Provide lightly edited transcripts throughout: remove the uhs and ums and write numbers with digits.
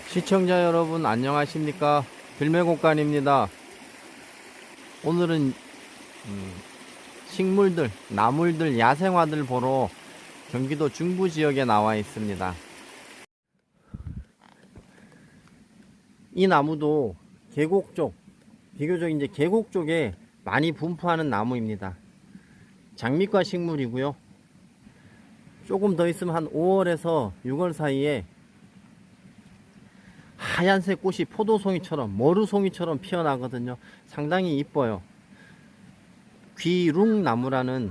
시청자 여러분 안녕하십니까? 빌매곡간입니다. 오늘은 식물들, 나물들, 야생화들 보러 경기도 중부 지역에 나와 있습니다. 이 나무도 계곡 쪽, 비교적 이제 계곡 쪽에 많이 분포하는 나무입니다. 장미과 식물이고요. 조금 더 있으면 한 5월에서 6월 사이에 하얀색 꽃이 포도송이처럼, 머루송이처럼 피어나거든요. 상당히 이뻐요. 귀룽나무라는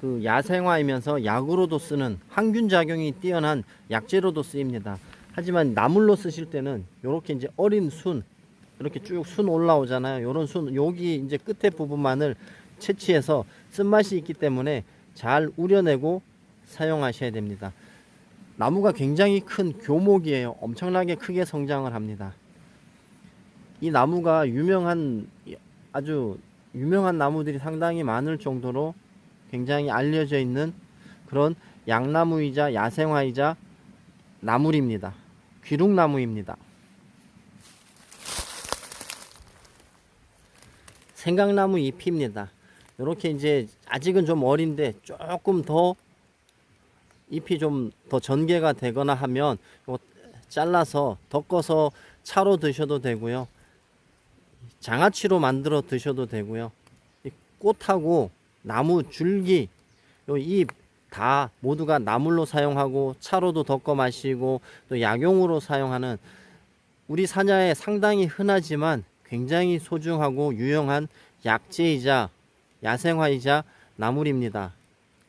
그 야생화이면서 약으로도 쓰는 항균작용이 뛰어난 약재로도 쓰입니다. 하지만 나물로 쓰실 때는 이렇게 이제 어린 순, 이렇게 쭉 순 올라오잖아요. 요런 순, 여기 이제 끝에 부분만을 채취해서 쓴맛이 있기 때문에 잘 우려내고 사용하셔야 됩니다. 나무가 굉장히 큰 교목이에요. 엄청나게 크게 성장을 합니다. 이 나무가 아주 유명한 나무들이 상당히 많을 정도로 굉장히 알려져 있는 그런 약나무이자 야생화이자 나물입니다. 귀룽나무입니다. 생강나무 잎입니다. 이렇게 이제 아직은 좀 어린데 조금 더 잎이 좀 더 전개가 되거나 하면 잘라서 덮어서 차로 드셔도 되고요. 장아찌로 만들어 드셔도 되고요. 이 꽃하고 나무 줄기, 잎 다 모두가 나물로 사용하고 차로도 덮어 마시고 또 약용으로 사용하는 우리 산야에 상당히 흔하지만 굉장히 소중하고 유용한 약재이자 야생화이자 나물입니다.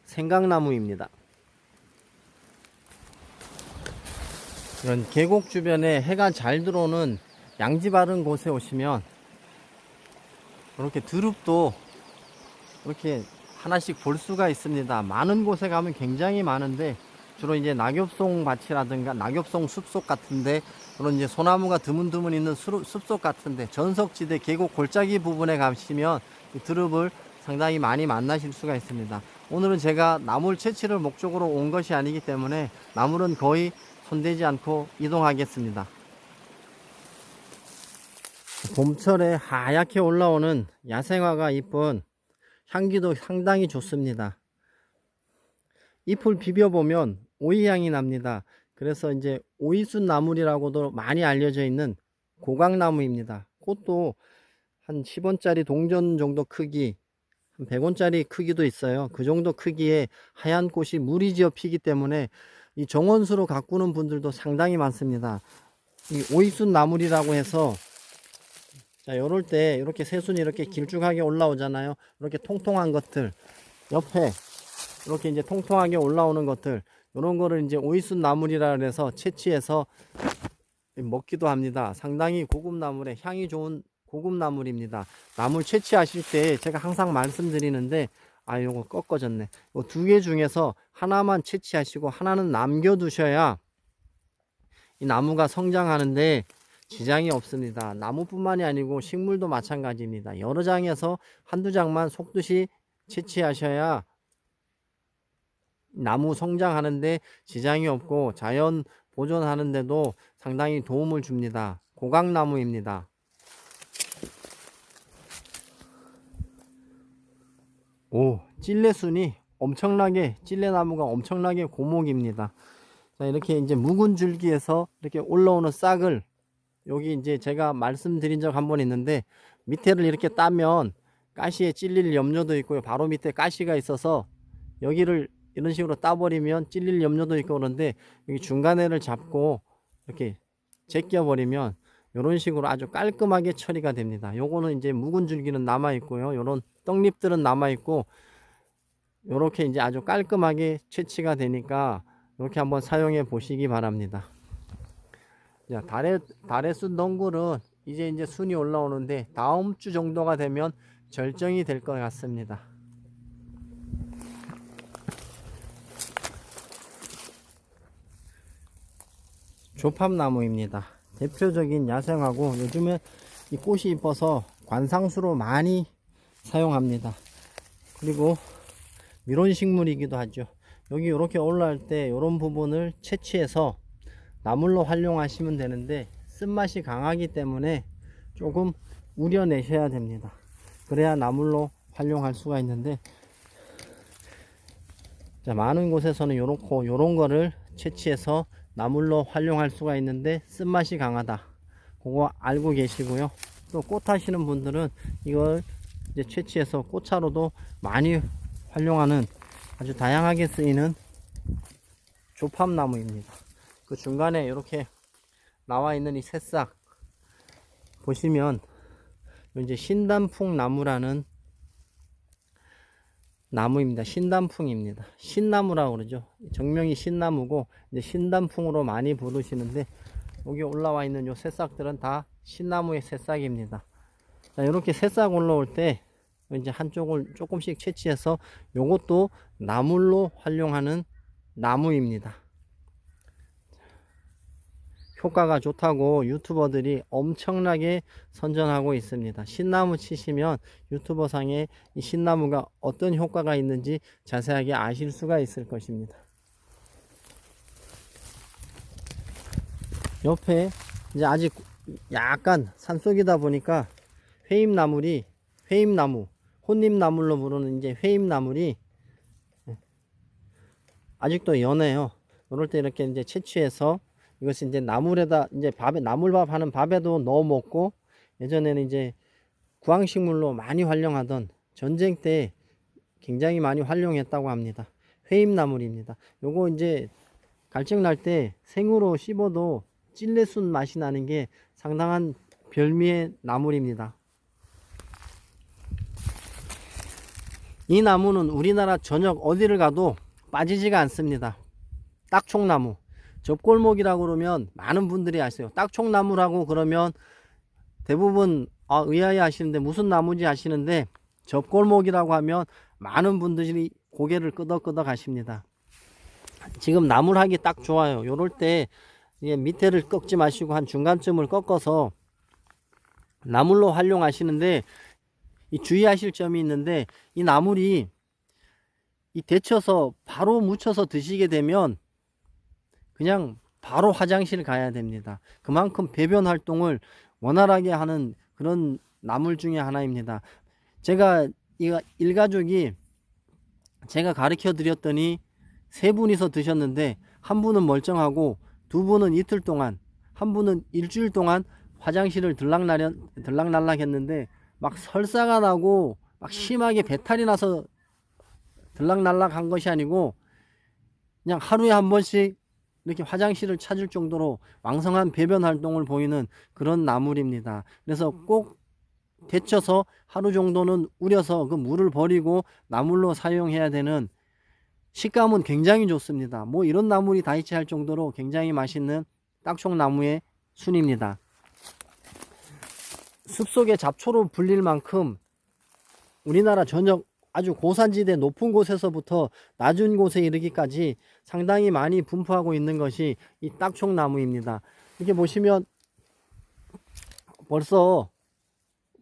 생강나무입니다. 이런 계곡 주변에 해가 잘 들어오는 양지 바른 곳에 오시면 이렇게 드룹도 이렇게 하나씩 볼 수가 있습니다. 많은 곳에 가면 굉장히 많은데 주로 이제 낙엽송 밭이라든가 낙엽송 숲속 같은데 그런 이제 소나무가 드문드문 있는 숲속 같은데 전석지대 계곡 골짜기 부분에 가시면 이 드룹을 상당히 많이 만나실 수가 있습니다. 오늘은 제가 나물 채취를 목적으로 온 것이 아니기 때문에 나물은 거의 손대지 않고 이동하겠습니다. 봄철에 하얗게 올라오는 야생화가 이쁜 향기도 상당히 좋습니다. 잎을 비벼보면 오이향이 납니다. 그래서 이제 오이순 나물이라고도 많이 알려져 있는 고강나무입니다. 꽃도 한 10원짜리 동전 정도 크기, 한 100원짜리 크기도 있어요. 그 정도 크기의 하얀 꽃이 무리지어 피기 때문에 이 정원수로 가꾸는 분들도 상당히 많습니다. 이 오이순 나물이라고 해서 자, 요럴 때 이렇게 새순이 이렇게 길쭉하게 올라오잖아요. 이렇게 통통한 것들 옆에 이렇게 이제 통통하게 올라오는 것들 이런 거를 이제 오이순 나물이라 그래서 채취해서 먹기도 합니다. 상당히 고급 나물에 향이 좋은 고급 나물입니다. 나물 채취하실 때 제가 항상 말씀드리는데 요거 꺾어졌네. 요 두 개 중에서 하나만 채취하시고 하나는 남겨 두셔야 이 나무가 성장하는데 지장이 없습니다. 나무뿐만이 아니고 식물도 마찬가지입니다. 여러 장에서 한두 장만 속듯이 채취하셔야 나무 성장하는데 지장이 없고 자연 보존하는데도 상당히 도움을 줍니다. 고강나무입니다. 찔레순이 찔레나무가 엄청나게 고목입니다. 자, 이렇게 이제 묵은 줄기에서 이렇게 올라오는 싹을 여기 이제 제가 말씀드린 적 한 번 있는데 밑에를 이렇게 따면 가시에 찔릴 염려도 있고요. 바로 밑에 가시가 있어서 여기를 이런 식으로 따버리면 찔릴 염려도 있고 그런데 여기 중간에를 잡고 이렇게 제껴버리면 이런 식으로 아주 깔끔하게 처리가 됩니다. 요거는 이제 묵은 줄기는 남아 있고요. 요런 떡잎들은 남아 있고 요렇게 이제 아주 깔끔하게 채취가 되니까 이렇게 한번 사용해 보시기 바랍니다. 자, 달의 순 덩굴은 이제 순이 올라오는데 다음 주 정도가 되면 절정이 될 것 같습니다. 조팝나무입니다. 대표적인 야생화고 요즘에 이 꽃이 이뻐서 관상수로 많이 사용합니다. 그리고 밀원식물이기도 하죠. 여기 이렇게 올라올 때 이런 부분을 채취해서 나물로 활용하시면 되는데 쓴맛이 강하기 때문에 조금 우려내셔야 됩니다. 그래야 나물로 활용할 수가 있는데, 자, 많은 곳에서는 요런 거를 채취해서 나물로 활용할 수가 있는데 쓴맛이 강하다, 그거 알고 계시고요. 또 꽃 하시는 분들은 이걸 이제 채취해서 꽃차로도 많이 활용하는, 아주 다양하게 쓰이는 조팝나무입니다. 그 중간에 이렇게 나와 있는 이 새싹 보시면 이제 신단풍 나무라는 나무입니다. 신단풍입니다. 신나무라고 그러죠. 정명이 신나무고 이제 신단풍으로 많이 부르시는데, 여기 올라와 있는 요 새싹들은 다 신나무의 새싹입니다. 자, 이렇게 새싹 올라올 때 이제 한쪽을 조금씩 채취해서 요것도 나물로 활용하는 나무입니다. 효과가 좋다고 유튜버들이 엄청나게 선전하고 있습니다. 신나무 치시면 유튜버 상에 이 신나무가 어떤 효과가 있는지 자세하게 아실 수가 있을 것입니다. 옆에 이제 아직 약간 산속이다 보니까 회임나무, 혼잎나물로 부르는 이제 회임나물이 아직도 연해요. 이럴 때 이렇게 이제 채취해서 이것이 이제 나물에다, 이제 밥에, 나물밥 하는 밥에도 넣어 먹고, 예전에는 이제 구황식물로 많이 활용하던, 전쟁 때 굉장히 많이 활용했다고 합니다. 회임나물입니다. 요거 이제 갈증 날 때 생으로 씹어도 찔레순 맛이 나는 게 상당한 별미의 나물입니다. 이 나무는 우리나라 전역 어디를 가도 빠지지가 않습니다. 딱총나무, 접골목이라고 그러면 많은 분들이 아세요. 딱총나무라고 그러면 대부분 의아해 하시는데 무슨 나무지 하시는데, 접골목이라고 하면 많은 분들이 고개를 끄덕끄덕 하십니다. 지금 나물 하기 딱 좋아요. 요럴 때 밑에를 꺾지 마시고 한 중간쯤을 꺾어서 나물로 활용하시는데, 이 주의하실 점이 있는데, 이 나물이 이 데쳐서 바로 무쳐서 드시게 되면 그냥 바로 화장실 가야 됩니다. 그만큼 배변 활동을 원활하게 하는 그런 나물 중에 하나입니다. 제가 일가족이 제가 가르쳐 드렸더니 3분이서 드셨는데, 한 분은 멀쩡하고 2분은 이틀 동안, 한 분은 일주일 동안 화장실을 들락날락 했는데, 막 설사가 나고 막 심하게 배탈이 나서 들락날락 한 것이 아니고, 그냥 하루에 한 번씩 이렇게 화장실을 찾을 정도로 왕성한 배변 활동을 보이는 그런 나물입니다. 그래서 꼭 데쳐서 하루 정도는 우려서 그 물을 버리고 나물로 사용해야 되는, 식감은 굉장히 좋습니다. 뭐 이런 나물이 다 있지 할 정도로 굉장히 맛있는 딱총나무의 순입니다. 숲속의 잡초로 불릴 만큼 우리나라 전역 아주 고산지대 높은 곳에서부터 낮은 곳에 이르기까지 상당히 많이 분포하고 있는 것이 이 딱총나무입니다. 이렇게 보시면 벌써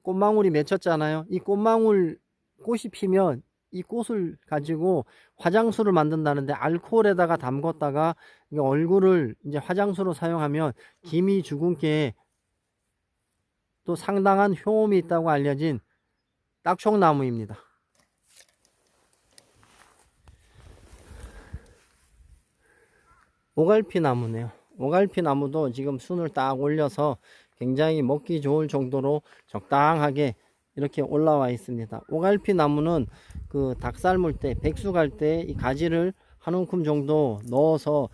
꽃망울이 맺혔잖아요. 이 꽃이 피면 이 꽃을 가지고 화장수를 만든다는데, 알코올에다가 담궜다가 얼굴을 이제 화장수로 사용하면 기미 주근깨에 또 상당한 효험이 있다고 알려진 딱총나무입니다. 오갈피 나무네요. 오갈피 나무도 지금 순을 딱 올려서 굉장히 먹기 좋을 정도로 적당하게 이렇게 올라와 있습니다. 오갈피 나무는 그 닭 삶을 때, 백숙할 때 이 가지를 한 움큼 정도 넣어서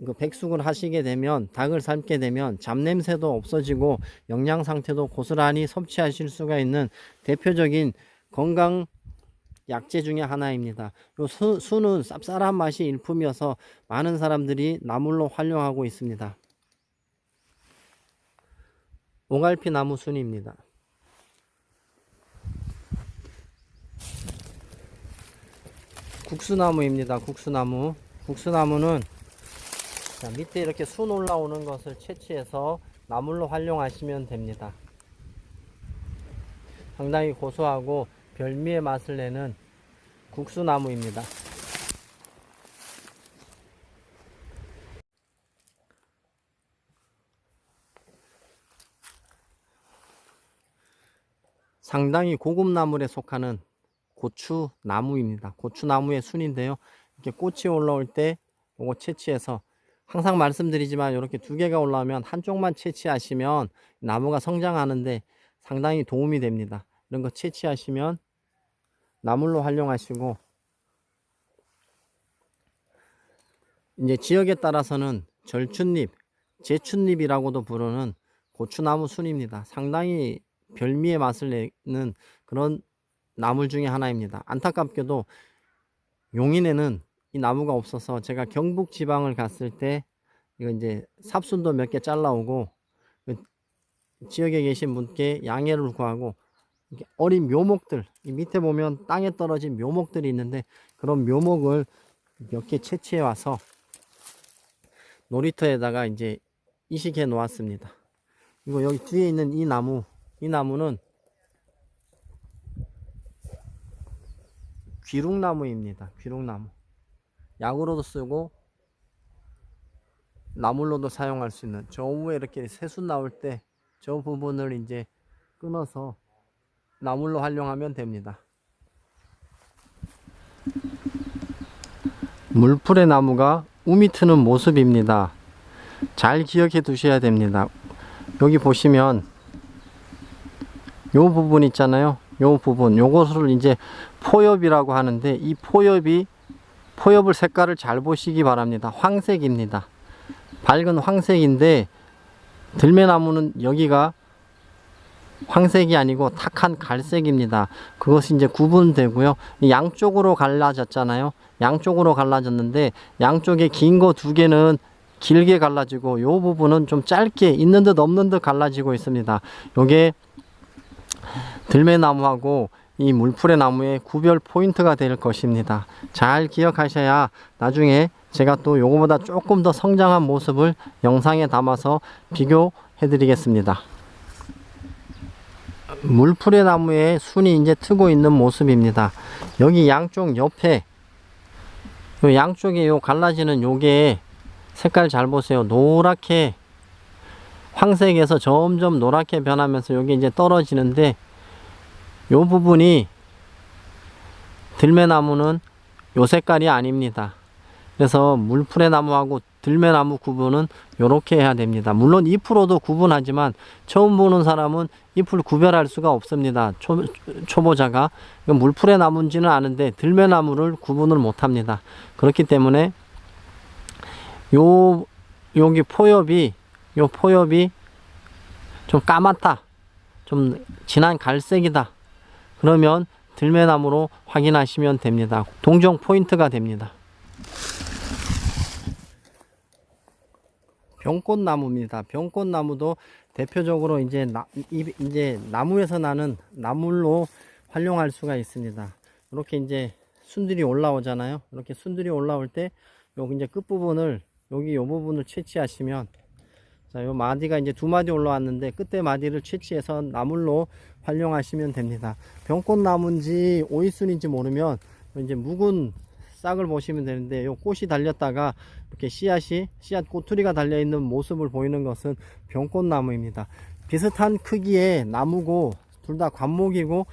그 백숙을 하시게 되면, 닭을 삶게 되면 잡냄새도 없어지고 영양 상태도 고스란히 섭취하실 수가 있는 대표적인 건강 약재 중에 하나입니다. 요 수는 쌉쌀한 맛이 일품이어서 많은 사람들이 나물로 활용하고 있습니다. 오갈피 나무 순입니다. 국수나무입니다. 국수나무는 밑에 이렇게 순 올라오는 것을 채취해서 나물로 활용하시면 됩니다. 상당히 고소하고 별미의 맛을 내는 국수나무입니다. 상당히 고급 나물에 속하는 고추나무입니다. 고추나무의 순인데요. 이렇게 꽃이 올라올 때 요거 채취해서, 항상 말씀드리지만 이렇게 두 개가 올라오면 한쪽만 채취하시면 나무가 성장하는데 상당히 도움이 됩니다. 이런 거 채취하시면 나물로 활용하시고, 이제 지역에 따라서는 절춘잎, 제춘잎이라고도 부르는 고추나무 순입니다. 상당히 별미의 맛을 내는 그런 나물 중에 하나입니다. 안타깝게도 용인에는 이 나무가 없어서 제가 경북 지방을 갔을 때 이거 이제 삽순도 몇 개 잘라오고 지역에 계신 분께 양해를 구하고, 어린 묘목들, 이 밑에 보면 땅에 떨어진 묘목들이 있는데 그런 묘목을 몇 개 채취해 와서 놀이터에다가 이제 이식해 놓았습니다. 그리고 여기 뒤에 있는 이 나무는 귀룩나무입니다. 귀룩나무. 약으로도 쓰고 나물로도 사용할 수 있는, 저 위에 이렇게 새순 나올 때 저 부분을 이제 끊어서 나물로 활용하면 됩니다. 물풀의 나무가 우미 트는 모습입니다. 잘 기억해 두셔야 됩니다. 여기 보시면 요 부분 있잖아요. 요 부분, 요것을 이제 포엽이라고 하는데, 이 포엽을 색깔을 잘 보시기 바랍니다. 황색입니다. 밝은 황색인데 들매나무는 여기가 황색이 아니고 탁한 갈색입니다. 그것이 이제 구분되고요. 양쪽으로 갈라졌잖아요. 양쪽으로 갈라졌는데 양쪽에 긴 거 두 개는 길게 갈라지고 요 부분은 좀 짧게 있는 듯 없는 듯 갈라지고 있습니다. 요게 들매나무하고 이 물풀의 나무의 구별 포인트가 될 것입니다. 잘 기억하셔야 나중에 제가 또 요거보다 조금 더 성장한 모습을 영상에 담아서 비교해 드리겠습니다. 물풀의 나무의 순이 이제 트고 있는 모습입니다. 여기 양쪽 옆에 요 양쪽에 요 갈라지는 요게 색깔 잘 보세요. 노랗게, 황색에서 점점 노랗게 변하면서 여기 이제 떨어지는데, 요 부분이 들매나무는 요 색깔이 아닙니다. 그래서 물풀의 나무하고 들매나무 구분은 요렇게 해야 됩니다. 물론 잎으로도 구분하지만 처음 보는 사람은 잎을 구별할 수가 없습니다. 초보자가. 물풀의 나무인지는 아는데 들매나무를 구분을 못합니다. 그렇기 때문에 여기 포엽이 좀 까맣다, 좀 진한 갈색이다, 그러면 들매나무로 확인하시면 됩니다. 동정 포인트가 됩니다. 병꽃나무입니다. 병꽃나무도 대표적으로 이제 나무에서 나는 나물로 활용할 수가 있습니다. 이렇게 이제 순들이 올라오잖아요. 이렇게 순들이 올라올 때 여기 이제 끝부분을, 여기 요 부분을 채취하시면, 자, 요 마디가 이제 두 마디 올라왔는데 끝에 마디를 채취해서 나물로 활용하시면 됩니다. 병꽃나무인지 오이순인지 모르면 이제 묵은 싹을 보시면 되는데, 요 꽃이 달렸다가 이렇게 씨앗 꼬투리가 달려 있는 모습을 보이는 것은 병꽃나무입니다. 비슷한 크기의 나무고 둘 다 관목이고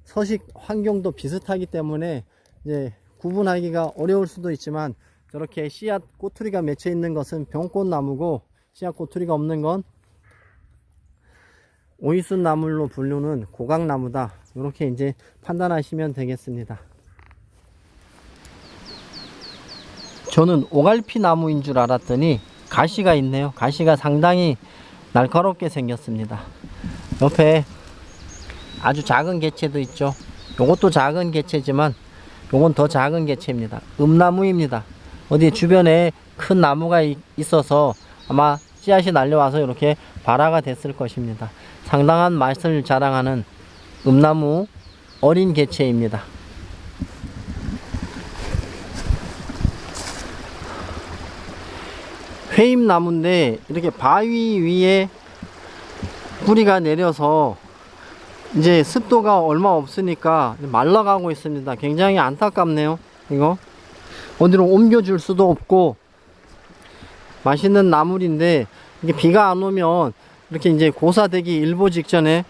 서식 환경도 비슷하기 때문에 이제 구분하기가 어려울 수도 있지만, 저렇게 씨앗 꼬투리가 맺혀 있는 것은 병꽃나무고 씨앗 꼬투리가 없는 건 오이순 나물로 분류는 고각나무다. 이렇게 이제 판단하시면 되겠습니다. 저는 오갈피 나무인 줄 알았더니 가시가 있네요. 가시가 상당히 날카롭게 생겼습니다. 옆에 아주 작은 개체도 있죠. 요것도 작은 개체지만 요건 더 작은 개체입니다. 음나무입니다. 어디 주변에 큰 나무가 있어서 아마 씨앗이 날려와서 이렇게 발화가 됐을 것입니다. 상당한 맛을 자랑하는 음나무 어린 개체입니다. 회임나무인데 이렇게 바위 위에 뿌리가 내려서 이제 습도가 얼마 없으니까 말라가고 있습니다. 굉장히 안타깝네요. 이거 어디로 옮겨줄 수도 없고 맛있는 나물인데, 이게 비가 안 오면 이렇게 이제 고사되기 일보 직전에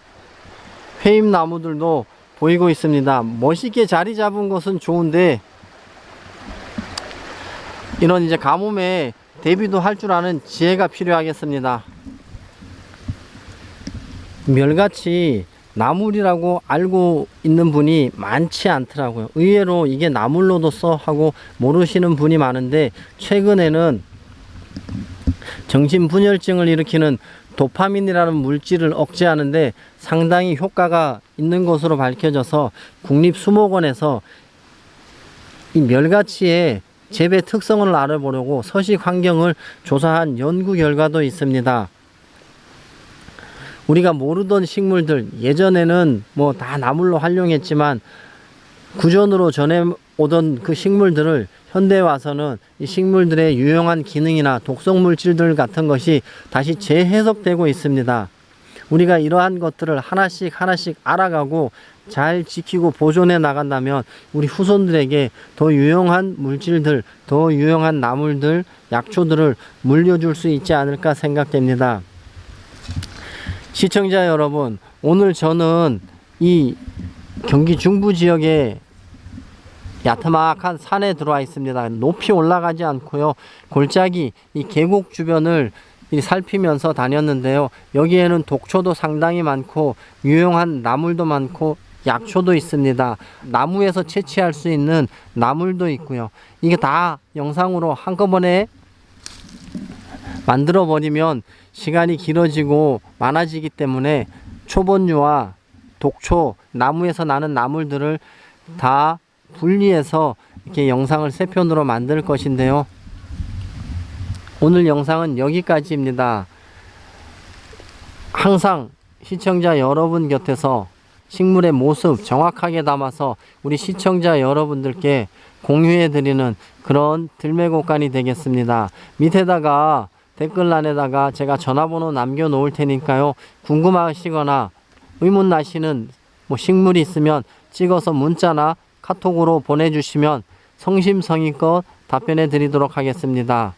회임나무들도 보이고 있습니다. 멋있게 자리 잡은 것은 좋은데 이런 이제 가뭄에 대비도 할 줄 아는 지혜가 필요하겠습니다. 멸같이 나물이라고 알고 있는 분이 많지 않더라고요. 의외로 이게 나물로도 써 하고 모르시는 분이 많은데, 최근에는 정신분열증을 일으키는 도파민이라는 물질을 억제하는데 상당히 효과가 있는 것으로 밝혀져서 국립수목원에서 이 멸가치의 재배 특성을 알아보려고 서식 환경을 조사한 연구 결과도 있습니다. 우리가 모르던 식물들, 예전에는 뭐 다 나물로 활용했지만 구전으로 전해오던 그 식물들을 현대에 와서는 이 식물들의 유용한 기능이나 독성 물질들 같은 것이 다시 재해석되고 있습니다. 우리가 이러한 것들을 하나씩 알아가고 잘 지키고 보존해 나간다면 우리 후손들에게 더 유용한 물질들, 더 유용한 나물들, 약초들을 물려줄 수 있지 않을까 생각됩니다. 시청자 여러분, 오늘 저는 이 경기 중부 지역에 야트막한 산에 들어와 있습니다. 높이 올라가지 않고요, 골짜기 이 계곡 주변을 살피면서 다녔는데요, 여기에는 독초도 상당히 많고 유용한 나물도 많고 약초도 있습니다. 나무에서 채취할 수 있는 나물도 있고요. 이게 다 영상으로 한꺼번에 만들어 버리면 시간이 길어지고 많아지기 때문에 초본류와 독초, 나무에서 나는 나물들을 다 분리해서 이렇게 영상을 3편으로 만들 것인데요, 오늘 영상은 여기까지입니다. 항상 시청자 여러분 곁에서 식물의 모습 정확하게 담아서 우리 시청자 여러분들께 공유해 드리는 그런 들매곡간이 되겠습니다. 밑에다가 댓글란에다가 제가 전화번호 남겨 놓을 테니까요, 궁금하시거나 의문 나시는 뭐 식물이 있으면 찍어서 문자나 카톡으로 보내주시면 성심성의껏 답변해 드리도록 하겠습니다.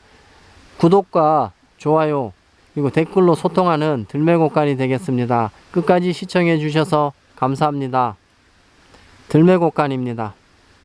구독과 좋아요 그리고 댓글로 소통하는 들매곡간이 되겠습니다. 끝까지 시청해 주셔서 감사합니다. 들매곡간입니다.